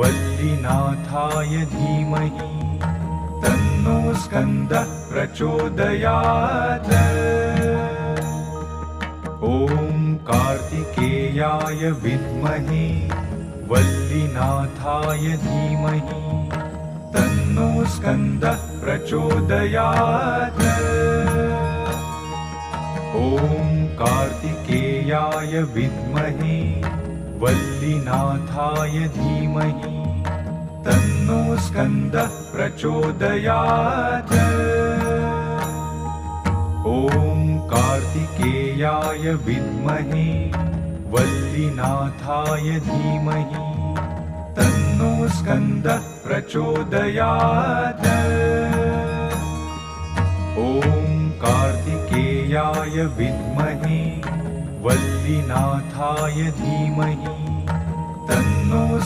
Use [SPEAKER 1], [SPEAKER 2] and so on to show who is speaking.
[SPEAKER 1] वल्लीनाथाय धीमहि तन्नो स्कन्दः प्रचोदयात्। ॐ कार्तिकेयाय विद्महे वल्लीनाथाय धीमहि तन्नो स्कन्दः प्रचोदयात्। ॐ कार्तिकेयाय विद्महे वल्लीनाथाय धीमहि तन्नो स्कन्दः प्रचोदयात्। ॐ कार्तिकेयाय विद्महे वल्लीनाथाय धीमहि तन्नो स्कन्दः प्रचोदयात्। ॐ कार्तिकेयाय विद्महे वल्लीनाथाय धीमहि तन्नो